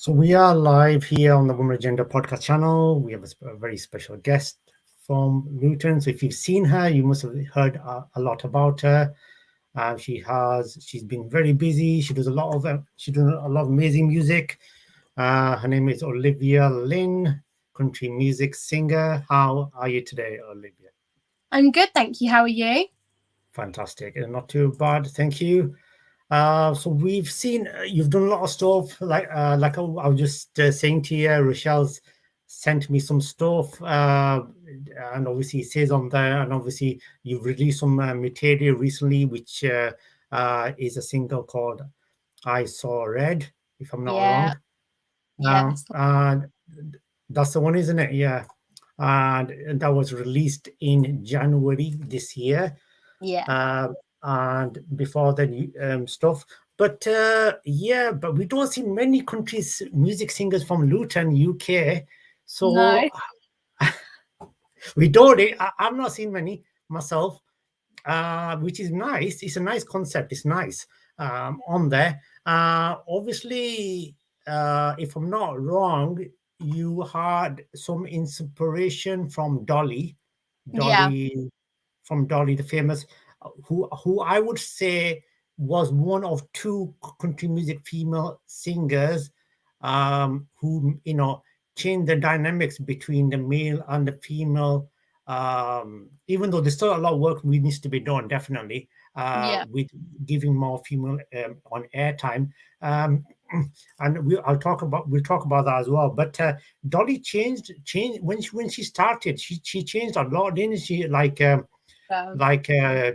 So we are live here on the Women Agenda podcast channel. We have a very special guest from Luton. So if you've seen her, you must have heard a lot about her. She's been very busy. She does a lot of amazing music. Her name is Olivia Lynn, country music singer. How are you today, Olivia? I'm good, thank you. How are you? Fantastic, and not too bad, thank you. So we've seen you've done a lot of stuff. I was just saying to you, Rochelle's sent me some stuff, and obviously it says on there, and obviously you've released some material recently, which is a single called "I Saw Red," if I'm not Yeah, wrong. yeah, that's the And that's the one, isn't it? Yeah, and that was released in January this year. yeah. uh, and before the stuff. But yeah, but we don't see many countries music singers from Luton, UK. No, So we don't. I've not seen many myself, which is nice. It's a nice concept. It's nice on there. Obviously, if I'm not wrong, you had some inspiration from yeah, Dolly from Dolly, the famous, who I would say was one of two country music female singers, who changed the dynamics between the male and the female. Even though there's still a lot of work we needs to be done, definitely, yeah. with giving more female on airtime. Um, and we'll talk about that as well. But Dolly changed when she started. She changed a lot, didn't she? Um,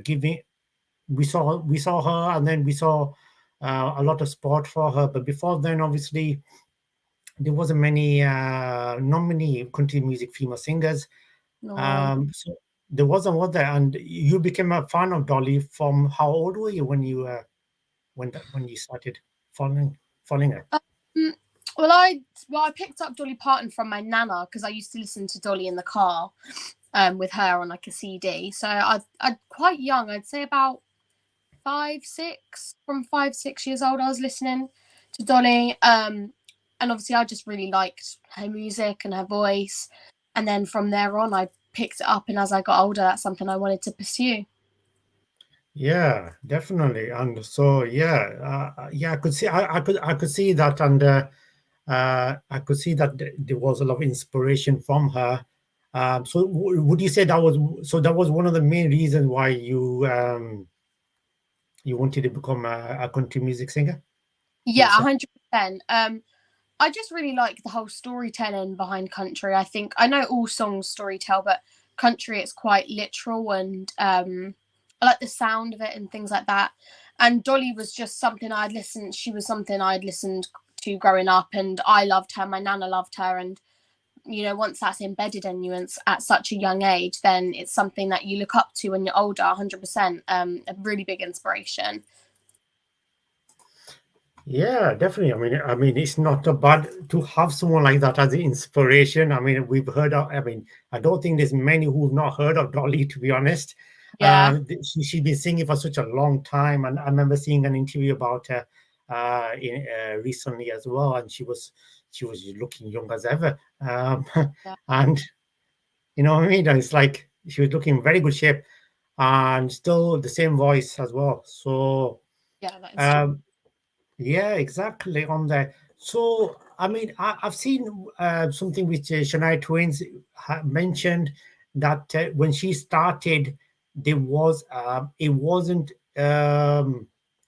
Giving, we saw her, and then we saw a lot of support for her. But before then, obviously, there wasn't many, not many country music female singers. no. So there wasn't, was there? And you became a fan of Dolly from how old were you when you started following following her? Um, well, I picked up Dolly Parton from my nana because I used to listen to Dolly in the car, with her on like a CD. So I quite young. I'd say about 5, 6. From 5, 6 years old, I was listening to Dolly. And obviously, I just really liked her music and her voice. And then from there on, I picked it up. And as I got older, that's something I wanted to pursue. Yeah, definitely. And so, yeah, yeah, I could see that, and I could see that there was a lot of inspiration from her. So, would you say that was one of the main reasons why you wanted to become a country music singer? Would Yeah, you say? 100%. I just really like the whole storytelling behind country. I think I know all songs storytell, but country it's quite literal, and I like the sound of it and things like that. And Dolly was just something I'd listened. She was something I'd listened to growing up, and I loved her. My nana loved her, and once that's embedded in you and at such a young age, then it's something that you look up to when you're older. 100%. A really big inspiration. Yeah, definitely. I mean, it's not a bad to have someone like that as an inspiration. I mean, we've heard of. I mean, I don't think there's many who've not heard of Dolly, to be honest. Yeah. She's been singing for such a long time, and I remember seeing an interview about her recently as well, and she was looking young as ever. Yeah. And you know what I mean? It's like she was looking in very good shape, and still the same voice as well. So. Yeah, that is true. Um, yeah, exactly on that. So, I mean, I've seen something which Shania Twain's mentioned, that when she started, there was it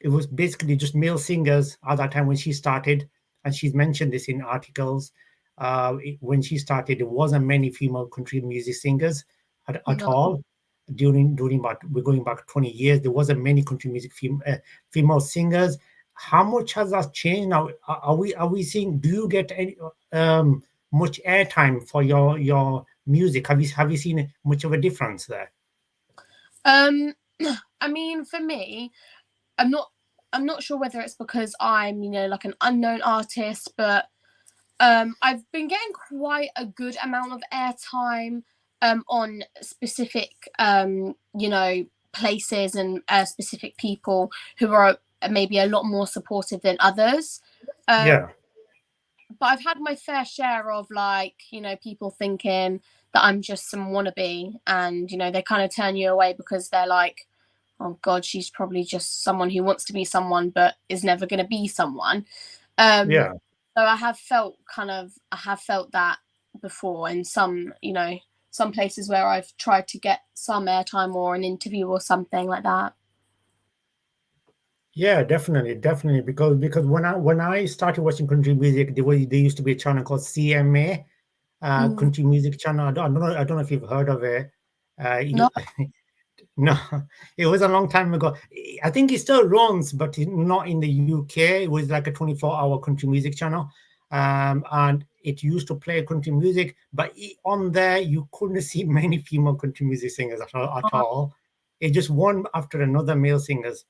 was basically just male singers at that time when she started, and she's mentioned this in articles. When she started, there wasn't many female country music singers at No. all. During about, we're going back 20 years, there wasn't many country music female singers. How much has that changed now? Are we seeing? Do you get any much airtime for your music? Have you seen much of a difference there? Um, I mean, for me, I'm not I'm not sure whether it's because I'm, like an unknown artist, but I've been getting quite a good amount of airtime on specific places and specific people who are maybe a lot more supportive than others. Um, Yeah, but I've had my fair share of, like, people thinking that I'm just some wannabe, and they kind of turn you away because they're like, oh god, she's probably just someone who wants to be someone but is never going to be someone. Yeah. So I have felt that before in some places where I've tried to get some airtime or an interview or something like that. Yeah, definitely, definitely. Because when I started watching country music, there used to be a channel called CMA, Mm, country music channel. I don't know if you've heard of it. no. You No, it was a long time ago. I think it still runs, but not in the UK. It was like a 24-hour country music channel. And it used to play country music, but on there, you couldn't see many female country music singers at all. It just one after another male singers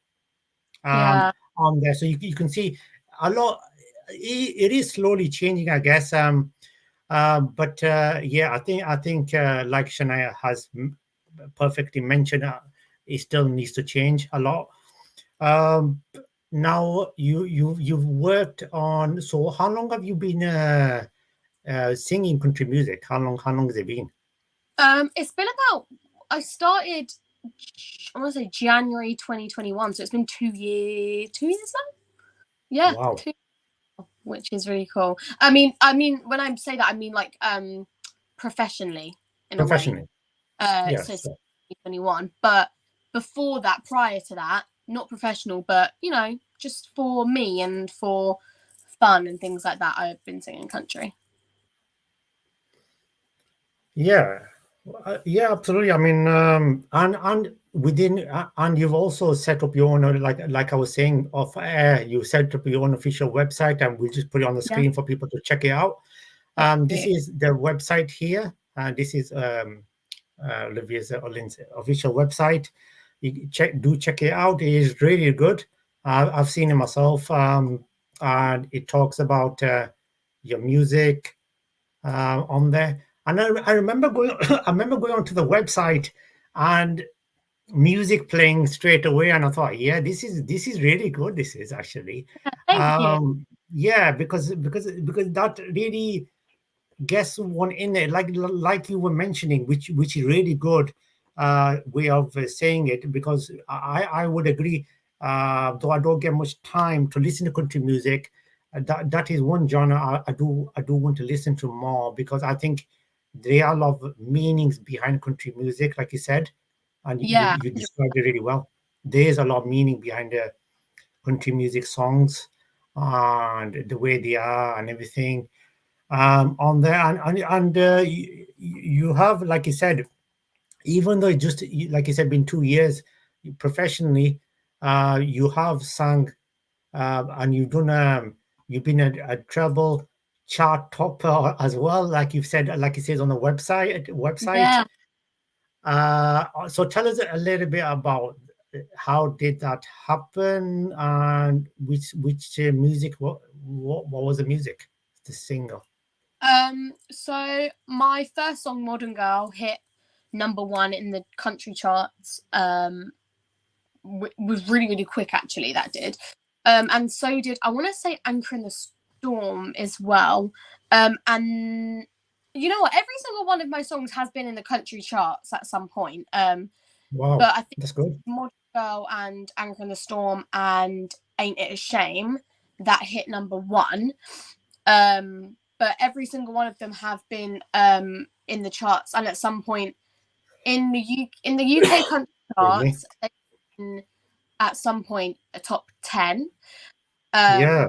um, Yeah. on there. So you can see a lot. It is slowly changing, I guess. But yeah, I think like Shania has perfectly mentioned, it still needs to change a lot. Um, Now you've worked on. So how long have you been singing country music? How long has it been? It's been about. I started. I want to say January 2021, so it's been 2 years. 2 years now. Yeah, Wow, two, which is really cool. I mean, when I say that, I mean like professionally in a way. professionally, So yes. it's 2021, but before that, prior to that, not professional, but just for me and for fun and things like that, I've been singing country. Yeah, yeah, absolutely. I mean, and within, and you've also set up your own, like I was saying off air, you set up your own official website, and we'll just put it on the Yeah, screen for people to check it out. thank This you. is the website here. This is Olivia's Lynn's official website. You check it out. It is really good. I've seen it myself, and it talks about your music on there. And I remember going, I remember going onto the website and music playing straight away, and I thought, yeah, this is really good. This is actually, Thank you. yeah, because that really gets one in there, like you were mentioning, which is really good way of saying it. Because I would agree, though I don't get much time to listen to country music. That is one genre I do want to listen to more, because I think there are a lot of meanings behind country music, like you said, and you Yeah, you described it really well. There's a lot of meaning behind the country music songs and the way they are and everything on there. And you have, like you said, even though it just, like you said, been 2 years professionally, you have sung, and you've been a treble chart topper as well, like you've said, like it says on the website. yeah. So tell us a little bit about how did that happen, and which music, what was the music, the singer? So my first song, Modern Girl, hit number one in the country charts. Was really really quick actually. That did, and so did, I want to say, Anchor in the Storm as well. And you know what? Every single one of my songs has been in the country charts at some point. Wow, But I think that's good. Modern Girl and Anchor in the Storm and Ain't It a Shame that hit number one. But every single one of them have been in the charts, and at some point in the UK country Pardon me. charts, they've been at some point a top 10, Yeah,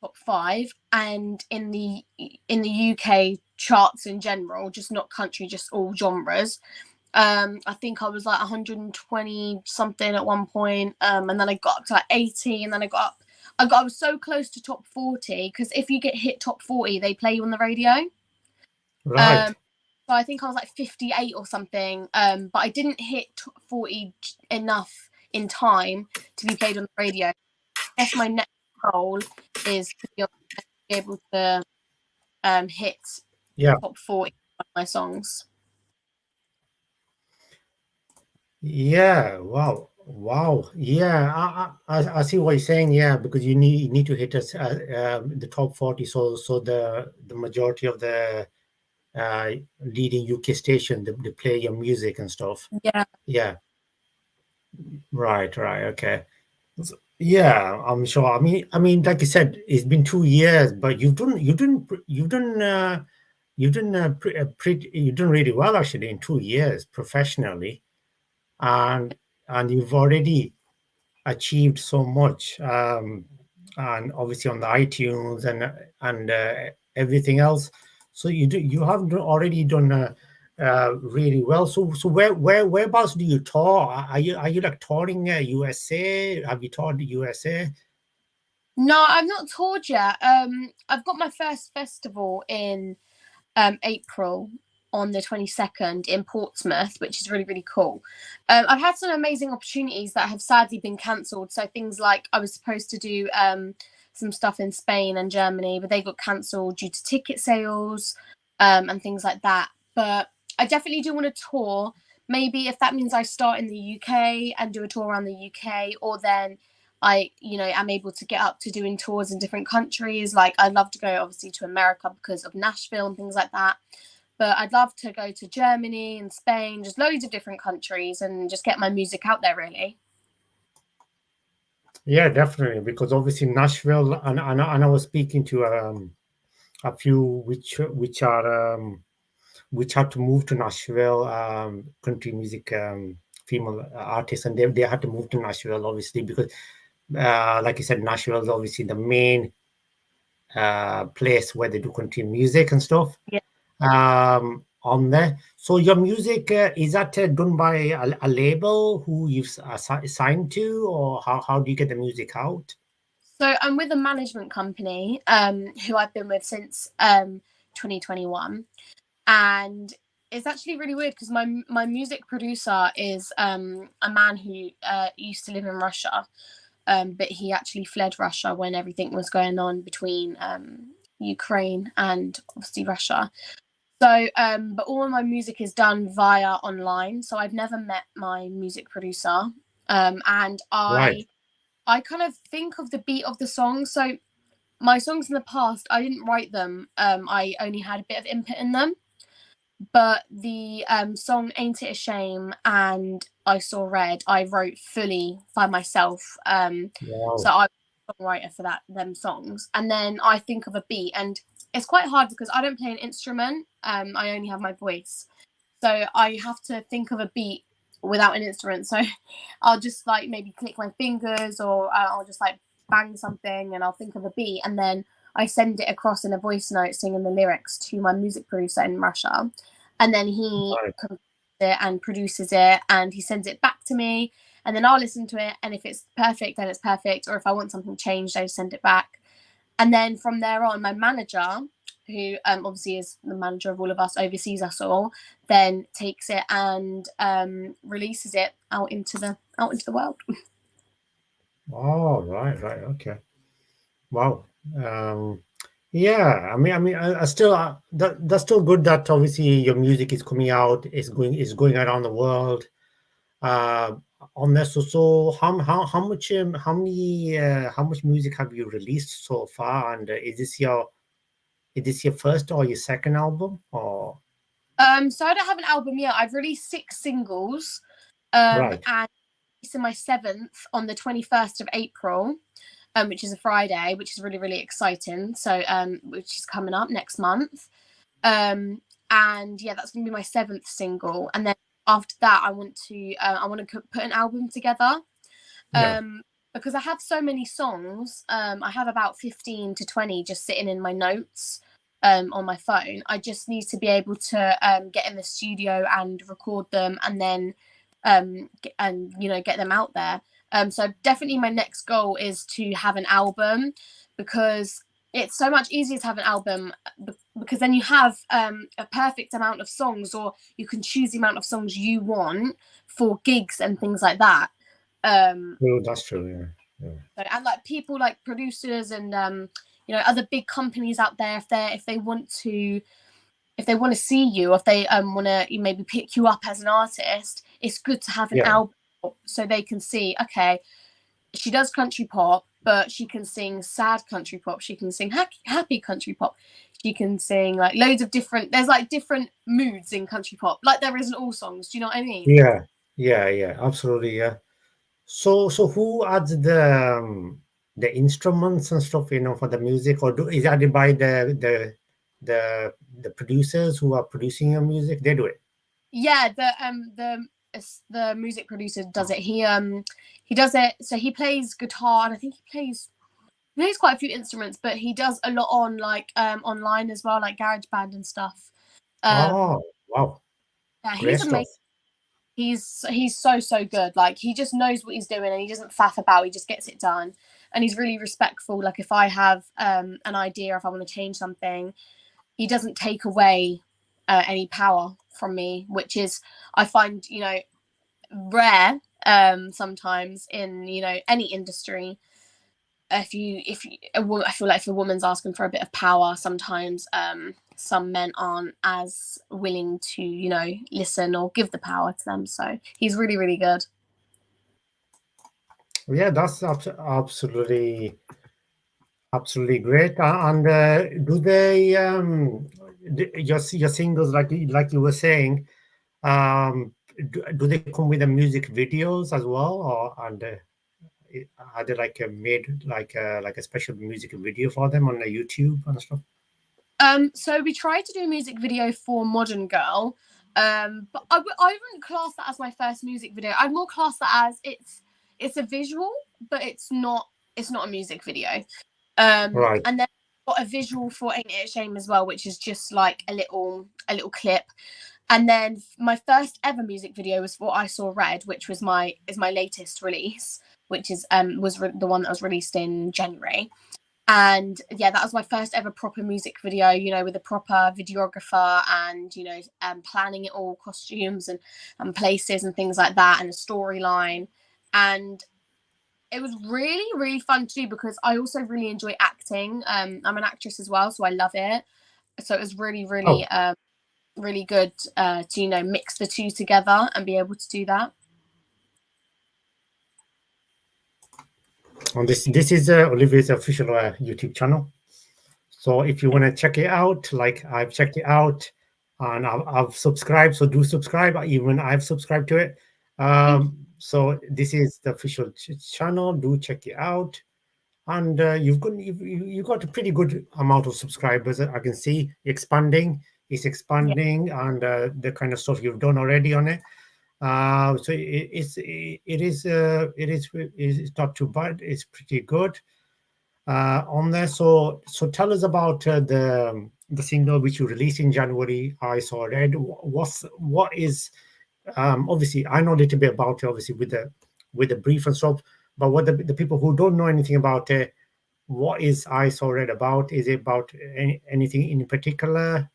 top 5, and in the UK charts in general, just not country, just all genres. I think I was like 120 something at one point, and then I got up to like 80, and then I was so close to top 40, because if you get hit top 40, they play you on the radio. Um, right. so I think I was like 58 or something, but I didn't hit 40 enough in time to be played on the radio. I guess my next goal is to be able to hit Yeah, top 40 of my songs. yeah. Wow. Wow. Yeah, I see what you're saying. Yeah, because you need to hit us the top 40. So the majority of the uh, leading UK station they play your music and stuff. Yeah. Yeah. Right. Right. Okay. Yeah, I'm sure. I mean, like you said, it's been 2 years, but you've done really well actually in 2 years professionally, and you've already achieved so much, and obviously on the iTunes and everything else. So you have already done really well. So whereabouts do you tour? Are you like touring USA? Have you toured the USA? No, I've not toured yet. I've got my first festival in April on the 22nd in Portsmouth, which is really, really cool. I've had some amazing opportunities that have sadly been cancelled. So things like I was supposed to do some stuff in Spain and Germany, but they got cancelled due to ticket sales and things like that. But I definitely do want to tour. Maybe if that means I start in the UK and do a tour around the UK, or then am able to get up to doing tours in different countries. Like I'd love to go obviously to America because of Nashville and things like that. But I'd love to go to Germany and Spain, just loads of different countries and just get my music out there really. Yeah, definitely. Because obviously Nashville, and I was speaking to a few which had to move to Nashville, country music female artists, and they had to move to Nashville obviously because, like you said, Nashville is obviously the main place where they do country music and stuff. Yeah. On there. So your music is that done by a label who you've signed to, or how do you get the music out? So I'm with a management company who I've been with since 2021. And it's actually really weird because my music producer is a man who used to live in Russia, but he actually fled Russia when everything was going on between Ukraine and obviously Russia. So, but all of my music is done via online. So I've never met my music producer, and Right. I kind of think of the beat of the song. So my songs in the past, I didn't write them. I only had a bit of input in them. But the song "Ain't It a Shame" and "I Saw Red" I wrote fully by myself. So Wow. I'm a songwriter for them songs, and then I think of a beat, and it's quite hard because I don't play an instrument. I only have my voice, so I have to think of a beat without an instrument. So I'll just like maybe click my fingers, or I'll just like bang something, and I'll think of a beat, and then I send it across in a voice note singing the lyrics to my music producer in Russia, and then he Right. composes it and produces it, and he sends it back to me, and then I'll listen to it, and if it's perfect, then it's perfect, or if I want something changed, I just send it back, and then from there on, my manager, who obviously is the manager of all of us, oversees us all, then takes it and releases it out into the world. Oh, right, right, okay. Wow. Um, yeah, I still that's still good that obviously your music is coming out, is going around the world. Uh, on this, so how much how much music have you released so far, and is this your first or your second album, or So I don't have an album yet. I've released 6 singles, right? and releasing my seventh on the 21st of April, which is a Friday, which is really, really exciting. So, which is coming up next month. And yeah, that's gonna be my seventh single. And then after that, I want to put an album together. Yeah, Um, because I have so many songs. I have about 15 to 20 just sitting in my notes on my phone. I just need to be able to get in the studio and record them, and then get them out there. So definitely my next goal is to have an album, because it's so much easier to have an album, because then you have a perfect amount of songs, or you can choose the amount of songs you want for gigs and things like that. Um, true, that's true. Yeah, yeah, and like people like producers and other big companies out there, if they want to see you, if they want to maybe pick you up as an artist, it's good to have an yeah. album so they can see, okay, she does country pop, but she can sing sad country pop. She can sing happy country pop. She can sing like loads of different. There's like different moods in country pop, like there is in all songs. Do you know what I mean? Yeah, yeah, absolutely, yeah. So who adds the instruments and stuff, for the music, or is that by the producers who are producing your music? They do it. Yeah, the music producer does it. He does it. So he plays guitar, and I think he plays quite a few instruments, but he does a lot on like online as well, like GarageBand and stuff. Oh, wow, Yeah, great he's stuff. amazing. He's so good. Like he just knows what he's doing and he doesn't faff about. He just gets it done, and he's really respectful. Like if I have an idea, if I want to change something, he doesn't take away any power from me, which is I find rare sometimes in any industry. If you I feel like if a woman's asking for a bit of power, sometimes some men aren't as willing to listen or give the power to them. So he's really, really good. Yeah, that's absolutely great. And do they your singles, like you were saying, do they come with the music videos as well, or and are they like made like a special music video for them on the YouTube and stuff? So we tried to do a music video for Modern Girl, but I wouldn't class that as my first music video. I'd more class that as it's a visual, but it's not a music video. Right. And then got a visual for Ain't It a Shame as well, which is just like a little clip. And then my first ever music video was for I Saw Red, which was my latest release, which is the one that was released in January. And yeah, that was my first ever proper music video, with a proper videographer and planning it all, costumes and places and things like that, and a storyline. And it was really, really fun to do because I also really enjoy acting. I'm an actress as well, so I love it. So it was really, really, Oh, really good to mix the two together and be able to do that. and this is Olivia's official YouTube channel. So if you want to check it out, like I've checked it out and I've subscribed, so do subscribe. Even I've subscribed to it. Thank So this is the official channel. Do check it out. And you've got a pretty good amount of subscribers. I can see expanding. It's you. expanding, and the kind of stuff you've done already on it. So it's not too bad. It's pretty good on there. So tell us about the single which you released in January. I Saw Red. What is obviously I know a little bit about it, obviously with the brief and stuff. But what the people who don't know anything about it, what is I Saw Red about? Is it about anything in particular?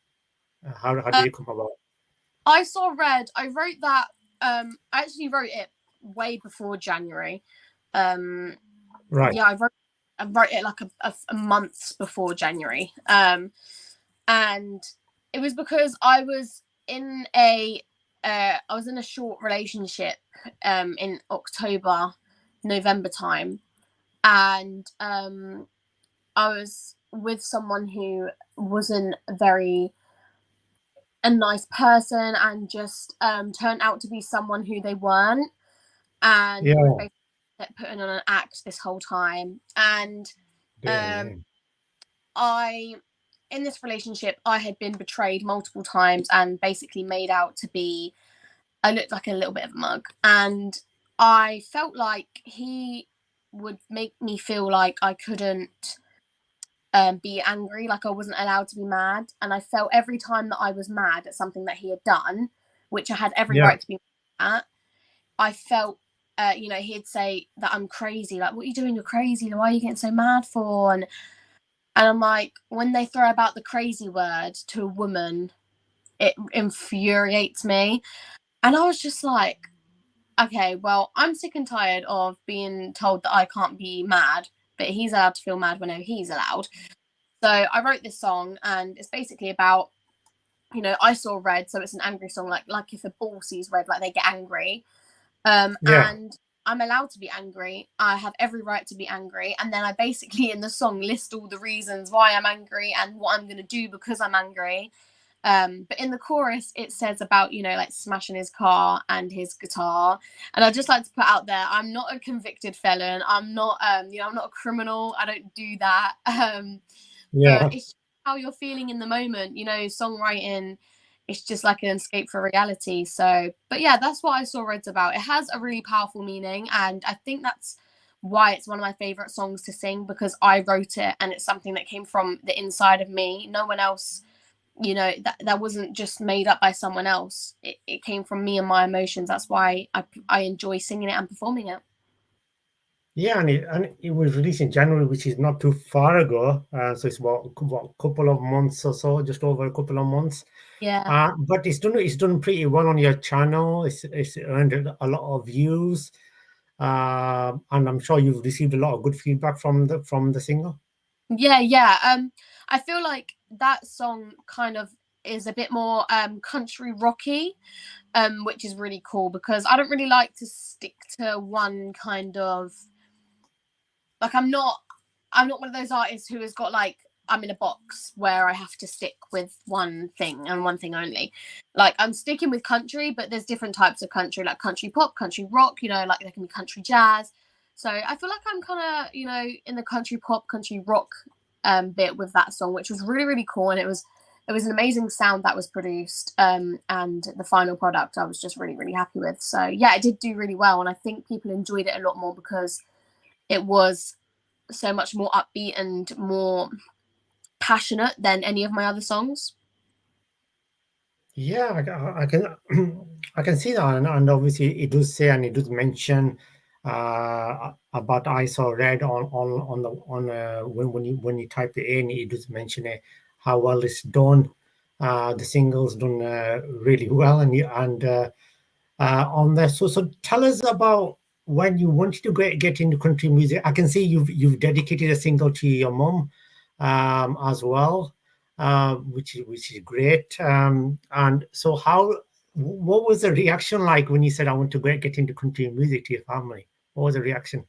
How Uh, did it come about? I Saw Red. I wrote that. I actually wrote it way before January. Um, Right. yeah, I wrote it like a month before January. And it was because I was in a short relationship in October, November time, and I was with someone who wasn't a nice person and just turned out to be someone who they weren't, and was Yeah. basically putting on an act this whole time. And Damn. um, Yeah. I in this relationship I had been betrayed multiple times and basically made out to be I looked like a little bit of a mug, and I felt like he would make me feel like I couldn't be angry, like I wasn't allowed to be mad. And I felt every time that I was mad at something that he had done, which I had every Yeah. right to be mad at, I felt, he'd say that I'm crazy. Like, what are you doing? You're crazy. Why are you getting so mad for? And I'm like, when they throw about the crazy word to a woman, it infuriates me. And I was just like, okay, well, I'm sick and tired of being told that I can't be mad, but he's allowed to feel mad whenever he's allowed. So I wrote this song, and it's basically about, I saw red, so it's an angry song, like if a bull sees red, like they get angry. Yeah. And I'm allowed to be angry. I have every right to be angry. And then I basically in the song list all the reasons why I'm angry and what I'm going to do because I'm angry. But in the chorus, it says about, like smashing his car and his guitar. And I just like to put out there, I'm not a convicted felon. I'm not, I'm not a criminal. I don't do that. But Yeah. it's how you're feeling in the moment. Songwriting, it's just like an escape for reality. So, but yeah, that's what I saw Reds about. It has a really powerful meaning, and I think that's why it's one of my favorite songs to sing, because I wrote it and it's something that came from the inside of me. No one else, that wasn't just made up by someone else. It came from me and my emotions. That's why I enjoy singing it and performing it. Yeah, and it was released in January, which is not too far ago. So it's about what, couple of months or so, just over a couple of months. Yeah. But it's done pretty well on your channel. It's earned a lot of views, and I'm sure you've received a lot of good feedback from the singer. Yeah. I feel like that song kind of is a bit more country rocky, which is really cool because I don't really like to stick to one kind of, like, I'm not one of those artists who has got like, I'm in a box where I have to stick with one thing and one thing only. Like, I'm sticking with country, but there's different types of country, like country pop, country rock, like there can be country jazz. So I feel like I'm kind of, in the country pop, country rock bit with that song, which was really, really cool. And it was an amazing sound that was produced. And the final product I was just really, really happy with. So yeah, it did do really well. And I think people enjoyed it a lot more because it was so much more upbeat and more passionate than any of my other songs. Yeah, I can I can see that, and obviously it does say and it does mention about I saw red on the on when you type it in, it does mention it, how well it's done. The single's done really well, and on there. So tell us about when you wanted to get into country music. I can see you've dedicated a single to your mom as well, which is great. And so what was the reaction like when you said I want to get into country music to your family? What was the reaction?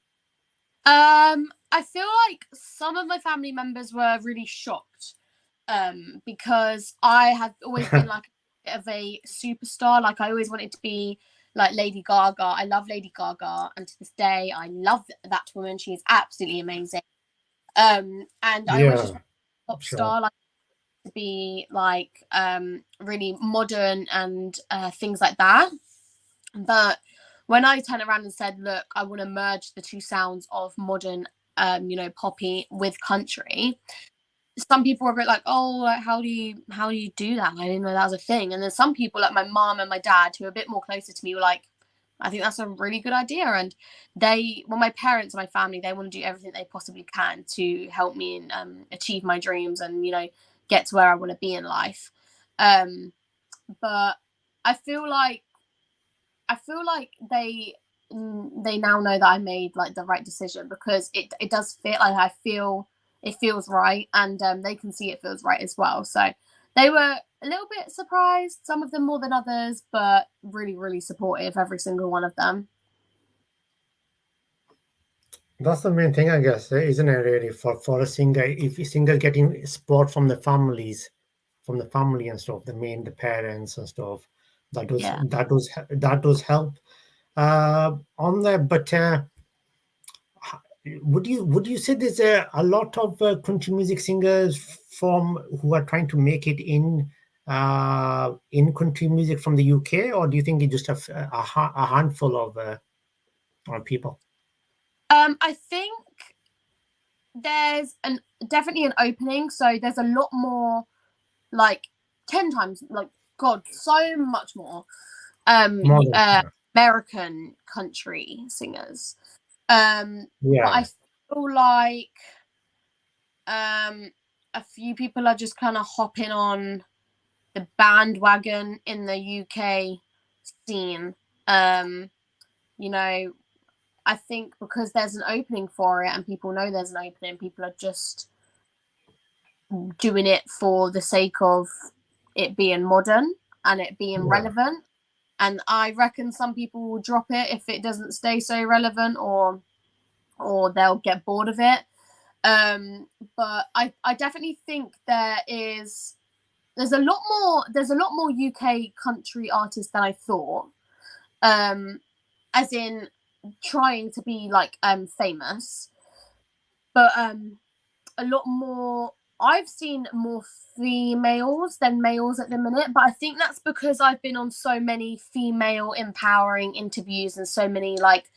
I feel like some of my family members were really shocked, because I have always been like a bit of a superstar. Like, I always wanted to be like Lady Gaga. I love Lady Gaga, and to this day, I love that woman. She is absolutely amazing. And I always just Yeah, want a pop sure. star, like, to be like really modern and things like that. But when I turned around and said, look, I want to merge the two sounds of modern, poppy with country, some people were a bit like, oh, like, how do you do that? I didn't know that was a thing. And then some people, like my mom and my dad, who are a bit more closer to me, were like, I think that's a really good idea. And my parents and my family, they want to do everything they possibly can to help me and achieve my dreams and, get to where I want to be in life. But I feel like they now know that I made like the right decision, because it does fit. Like, I feel it feels right, and they can see it feels right as well. So they were a little bit surprised, some of them more than others, but really, really supportive, every single one of them. That's the main thing, I guess, isn't it? Really, for a singer, if a singer getting support from the family and stuff, the parents and stuff, Yeah. that does help on there. But would you say there's a lot of country music singers from who are trying to make it in country music from the UK, or do you think you just have a handful of people? I think there's an definitely an opening. So there's a lot more, like 10 times, like, God, so much more More than American country singers. But I yeah, feel like um a few people are just kind of hopping on the bandwagon in the UK scene. Um, you know, I think because there's an opening for it and people know there's an opening, people are just doing it for the sake of it being modern and it being yeah. relevant. and I reckon some people will drop it if it doesn't stay so relevant, or they'll get bored of it. But I definitely think there's a lot more UK country artists than I thought. As in trying to be like famous, but a lot more. I've seen more females than males at the minute, but I think that's because I've been on so many female empowering interviews and so many like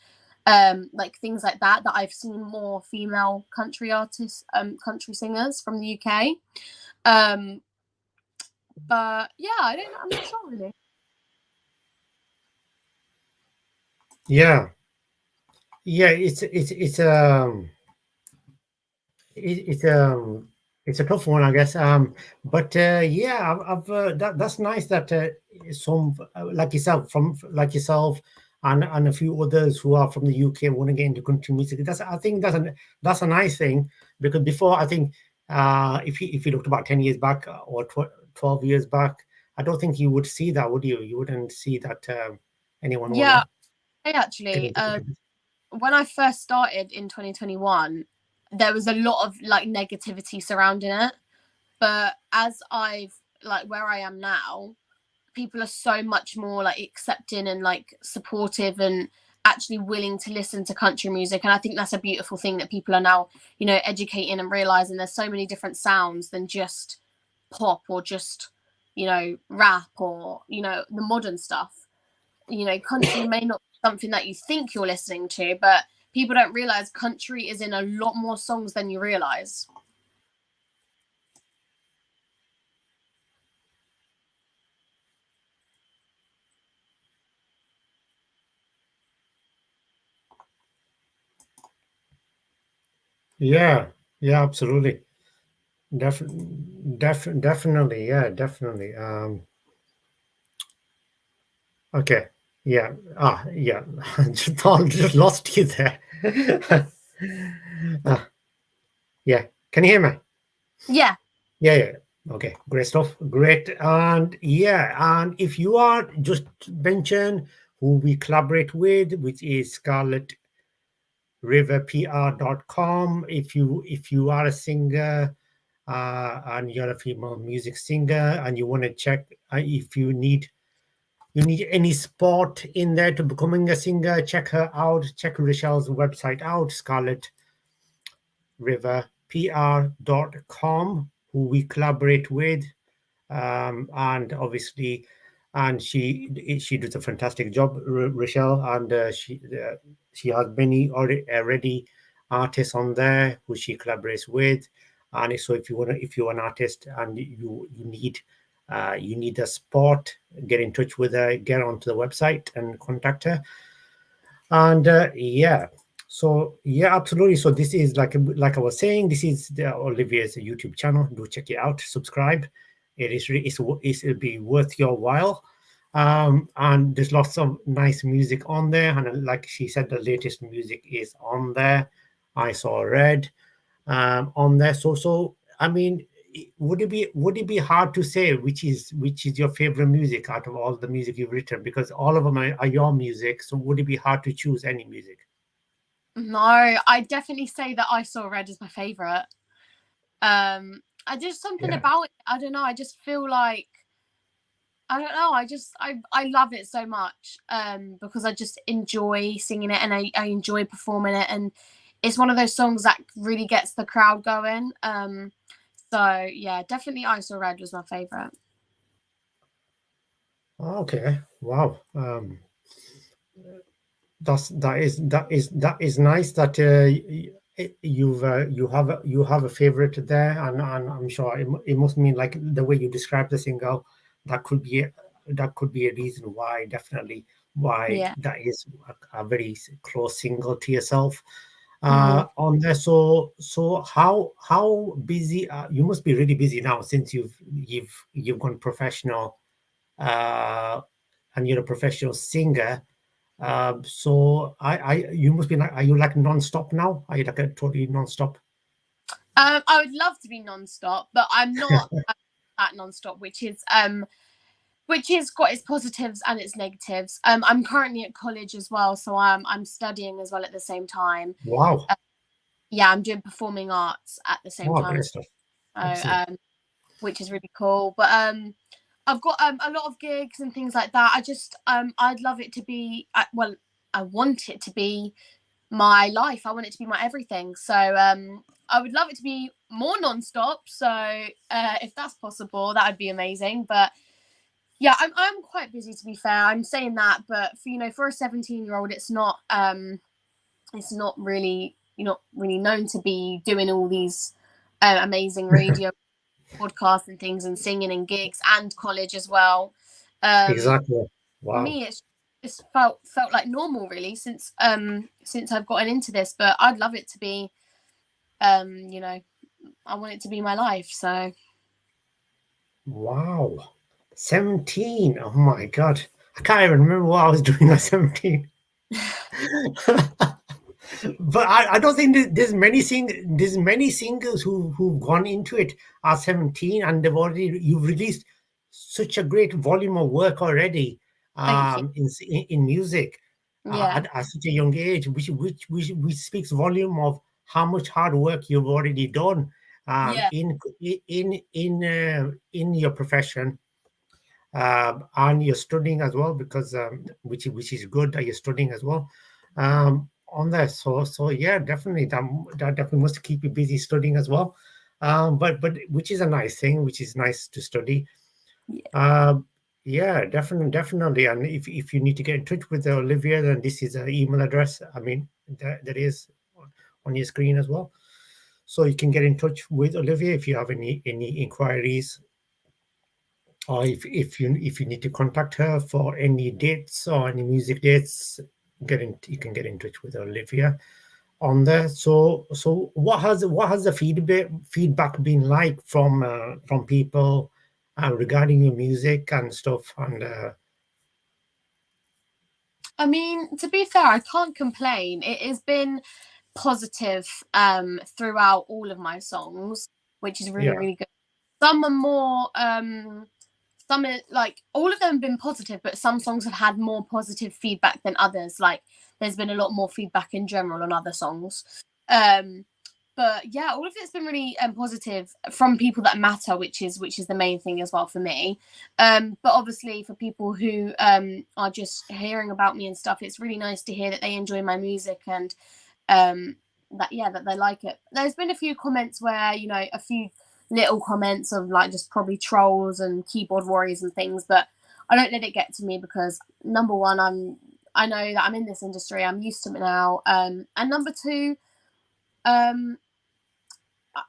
things like that I've seen more female country artists, country singers from the UK. But yeah, I'm not sure really. Yeah, yeah. It's it's a tough one, I guess. But yeah, that's nice that some like yourself and a few others who are from the UK want to get into country music. I think that's a nice thing, because before, I think, if you looked about 10 years back, or 12 years back, I don't think you would see that, would you? You wouldn't see that anyone Yeah, wanna I get actually into country music. when I first started in 2021, there was a lot of like negativity surrounding it. But as I've like where I am now, people are so much more like accepting and like supportive and actually willing to listen to country music. And I think that's a beautiful thing that people are now, educating and realizing there's so many different sounds than just pop or just, rap or, the modern stuff. Country may not be something that you think you're listening to, but people don't realize country is in a lot more songs than you realize. Yeah, yeah, absolutely. Definitely, yeah, definitely. Okay, yeah, yeah. Just lost you there. Ah, yeah, can you hear me? Yeah. Yeah, yeah. Okay, great stuff. Great, and yeah, and if you are just mention who we collaborate with, which is Scarlet riverpr.com. If you are a singer, and you're a female music singer, and you want to check, if you need any support in there to becoming a singer, check her out. Check Rochelle's website out, scarletriverpr.com, who we collaborate with. And obviously, and she does a fantastic job, Rochelle, and she has many already artists on there who she collaborates with. And so if you're an artist and you need the support, get in touch with her, get onto the website and contact her. And yeah, so yeah, absolutely. So this is like I was saying, this is Olivia's YouTube channel. Do check it out, subscribe. It'll be worth your while. And there's lots of nice music on there, and like she said, the latest music is on there. I Saw Red on there. So I mean, would it be hard to say which is your favorite music out of all the music you've written, because all of them are your music? So would it be hard to choose any music? No, I definitely say that I Saw Red is my favorite. I just something Yeah. about it. I don't know. I just feel like I don't know. I love it so much. Because I just enjoy singing it and I enjoy performing it, and it's one of those songs that really gets the crowd going. So yeah, definitely I Saw Red was my favorite. Okay. Wow. That is nice that you have a favorite there, and I'm sure it must mean, like the way you describe the single, that could be a reason why, definitely, why Yeah. that is a very close single to yourself Hmm. on there. So how busy, you must be really busy now, since you've gone professional, uh and you're a professional singer. So you must be like, are you like non-stop now? Are you like a totally non-stop? I would love to be non-stop, but I'm not at non-stop, which is which has got its positives and its negatives. I'm currently at college as well, so I'm studying as well at the same time. Wow. Yeah, I'm doing performing arts at the same Wow, time great as stuff. well, so, Excellent. which is really cool. But I've got a lot of gigs and things like that. I just I'd love it to be well, I want it to be my life. I want it to be my everything. So I would love it to be more non-stop. So if that's possible, that would be amazing. But yeah, I'm quite busy, to be fair. I'm saying that, but for a 17-year-old, it's not really, you're not really known to be doing all these amazing radio podcasts and things and singing and gigs and college as well. Exactly. For Wow. me, it's felt like normal really since I've gotten into this. But I'd love it to be, I want it to be my life. So Wow. 17. Oh my God. I can't even remember what I was doing at 17. But I don't think there's many singers who've gone into it at 17 and you've released such a great volume of work already thank you. in music Yeah, at such a young age, which speaks volume of how much hard work you've already done yeah, in your profession, and you're studying as well because which is good that you're studying as well on there. So yeah, definitely that definitely must keep you busy studying as well. But which is a nice thing, which is nice to study. yeah. Um, yeah, definitely. And if you need to get in touch with Olivia, then this is her email address. I mean, that is on your screen as well. So you can get in touch with Olivia if you have any inquiries, or if you need to contact her for any dates or any music dates, you can get in touch with Olivia on there. So what has the feedback been like from people regarding your music and stuff? And I mean, to be fair, I can't complain. It has been positive throughout all of my songs, which is really, yeah, really good. Some are more some are like all of them have been positive, but some songs have had more positive feedback than others. Like there's been a lot more feedback in general on other songs. Um but yeah, all of it's been really positive from people that matter, which is the main thing as well for me. But obviously for people who are just hearing about me and stuff, it's really nice to hear that they enjoy my music and um that they like it. There's been a few comments where a few little comments of like just probably trolls and keyboard warriors and things, but I don't let it get to me because number one, I know that I'm in this industry, I'm used to it now, and number two, um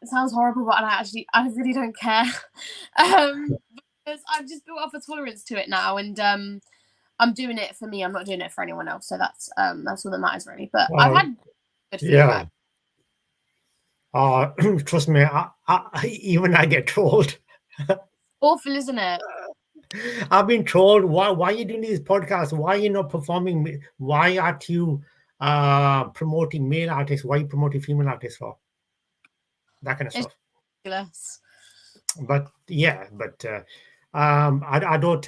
it sounds horrible, but I really don't care. Because I've just built up a tolerance to it now, and I'm doing it for me. I'm not doing it for anyone else. So that's all that matters really. But I've well, had good yeah. feedback. Trust me, even I get trolled. Awful, isn't it? I've been told, why are you doing these podcasts? Why are you not performing? Why aren't you promoting male artists? Why are you promoting female artists for? That kind of It's stuff. ridiculous. But yeah, I don't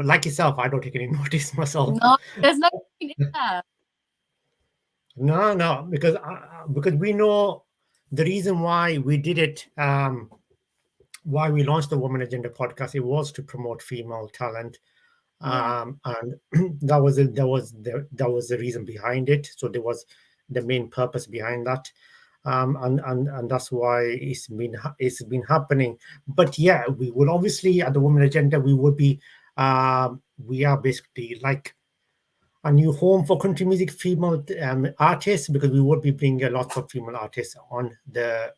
like yourself. I don't take any notice myself. No, there's no point in there. No, because we know the reason why we did it. Why we launched the Woman Agenda podcast? It was to promote female talent, Yeah. and that was the reason behind it. So there was the main purpose behind that, and that's why it's been happening. But yeah, we will obviously at the Women Agenda we are basically like a new home for country music female artists, because we will be bringing lots of female artists on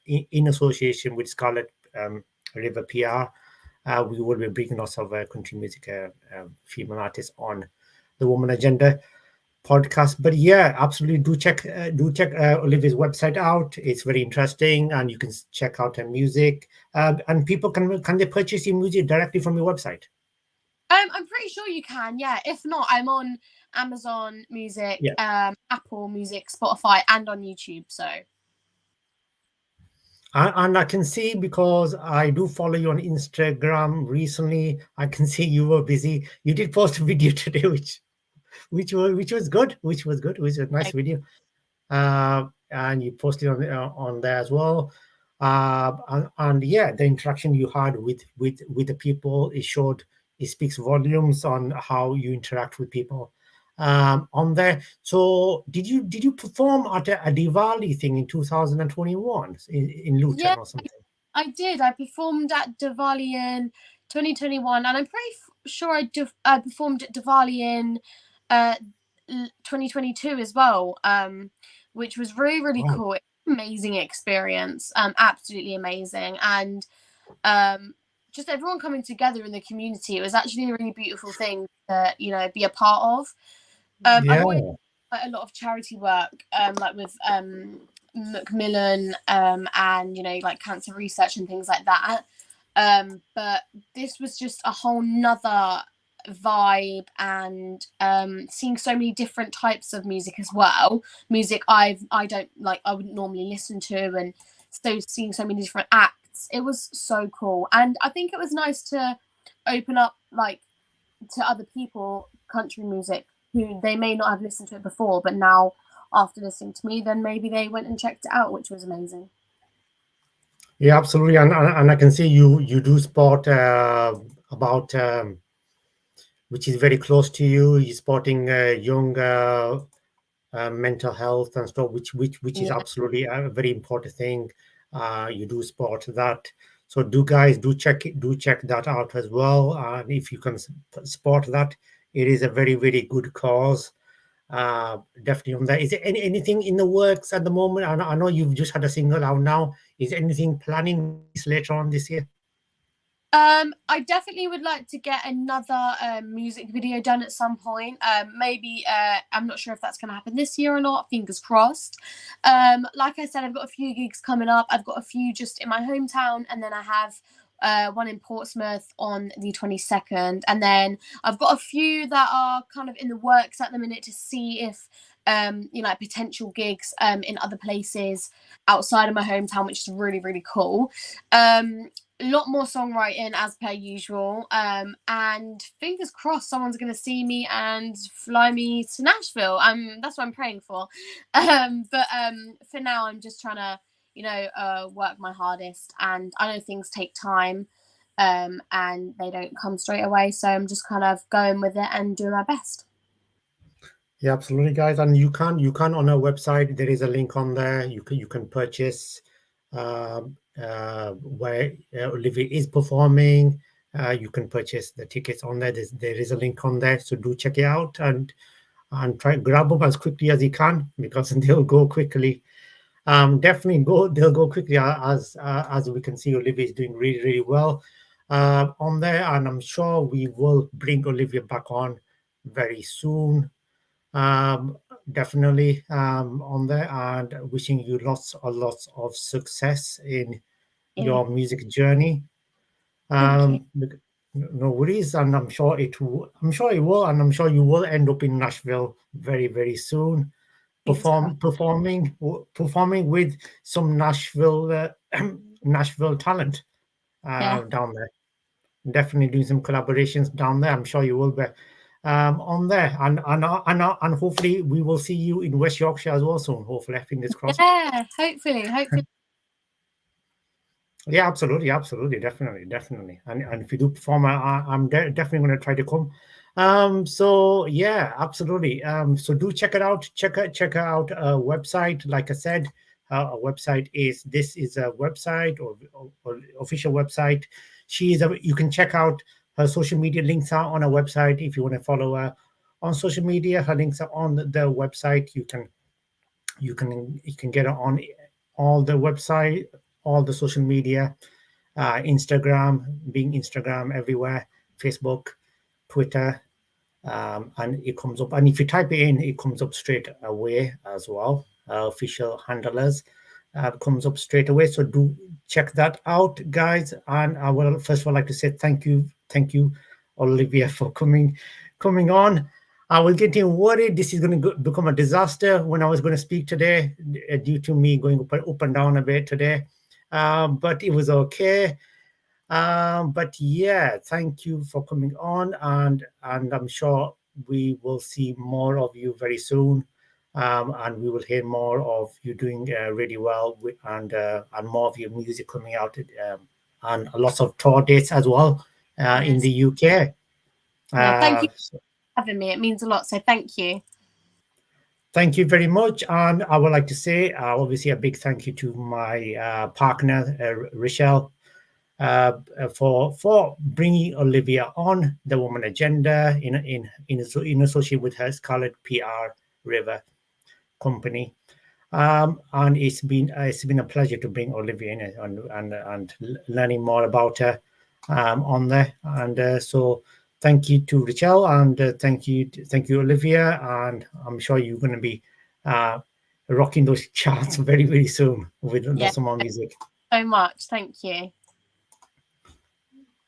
in association with Scarlet River PR. We will be bringing lots of country music female artists on the Woman Agenda podcast. But yeah, absolutely do check Olivia's website out. It's very interesting, and you can check out her music. And people can they purchase your music directly from your website? I'm pretty sure you can. Yeah. If not, I'm on Amazon Music, Yeah. Apple Music, Spotify, and on YouTube. So And I can see, because I do follow you on Instagram recently. I can see you were busy. You did post a video today, which was good, which was a nice Like, video. And you posted on there as well. And yeah, the interaction you had with the people, it speaks volumes on how you interact with people on there. So did you perform at a Diwali thing in 2021 in yeah, Luton or something? I did. I performed at Diwali in 2021, and I'm pretty sure I performed at Diwali in uh, 2022 as well, which was really, really Wow. cool. Amazing experience, absolutely amazing. And um, just everyone coming together in the community. It was actually a really beautiful thing to, be a part of. I've Yeah. always done a lot of charity work, like with Macmillan, and like cancer research and things like that. But this was just a whole nother vibe, and seeing so many different types of music as well. Music I don't like, I wouldn't normally listen to, and so seeing so many different acts, it was so cool. And I think it was nice to open up, like, to other people country music who they may not have listened to it before, but now after listening to me, then maybe they went and checked it out, which was amazing. Yeah, absolutely. And I can see you do sport about which is very close to you. You're sporting young mental health and stuff, which is Yeah. absolutely a very important thing. You do sport that, so do guys do check that out as well. And if you can support that, it is a very very good cause. Definitely on that. Is there anything in the works at the moment? I know you've just had a single out now. Is there anything planning release later on this year? I definitely would like to get another music video done at some point. Maybe I'm not sure if that's going to happen this year or not. Fingers crossed. Like I said, I've got a few gigs coming up. I've got a few just in my hometown, and then I have one in Portsmouth on the 22nd, and then I've got a few that are kind of in the works at the minute to see if like potential gigs in other places outside of my hometown, which is really really cool. A lot more songwriting as per usual. And fingers crossed someone's gonna see me and fly me to Nashville. That's what I'm praying for. But for now I'm just trying to, work my hardest, and I know things take time. And they don't come straight away. So I'm just kind of going with it and doing my best. Yeah, absolutely, guys. And you can on our website. There is a link on there. You can purchase where Olivia is performing. You can purchase the tickets on there. There is a link on there, so do check it out and try grab them as quickly as you can, because they'll go quickly. Definitely go. They'll go quickly, as we can see. Olivia is doing really really well on there, and I'm sure we will bring Olivia back on very soon. um, Definitely on there, and wishing you lots of success in Yeah. your music journey. Thank you. No worries, and I'm sure it will, and I'm sure you will end up in Nashville very very soon, Fingers crossed. performing with some Nashville Nashville talent Yeah. down there. Definitely doing some collaborations down there. I'm sure you will be on there, and hopefully we will see you in West Yorkshire as well soon. Hopefully, fingers crossed. Yeah. Hopefully. Yeah, absolutely, definitely. And if you do perform, I'm definitely going to try to come. So yeah, absolutely. So do check it out. Check out website. Like I said, our website is this is a website or official website. You can check out her social media links are on our website. If you want to follow her on social media, her links are on the website. You can get it on all the website, all the social media, Instagram, being Instagram everywhere, Facebook, Twitter, and it comes up. And if you type it in, it comes up straight away as well. Official handlers comes up straight away. So do check that out, guys. And I will first of all like to say thank you, Olivia, for coming on. I was getting worried this is going to become a disaster when I was going to speak today, due to me going up and down a bit today. but it was okay. But yeah, thank you for coming on, and I'm sure we will see more of you very soon, and we will hear more of you doing really well, and more of your music coming out, and lots of tour dates as well in Yes. the UK. Yeah. Thank Uh, you for having me. It means a lot. So thank you. Thank you very much. And I would like to say, obviously, a big thank you to my partner, Rochelle, for bringing Olivia on the Woman Agenda in association with her Scarlet PR River company. And it's been a pleasure to bring Olivia in and learning more about her on there. And so thank you to Rachel, and thank you Olivia, and I'm sure you're going to be uh, rocking those charts very soon with Yeah. lots of more music. So much. Thank you.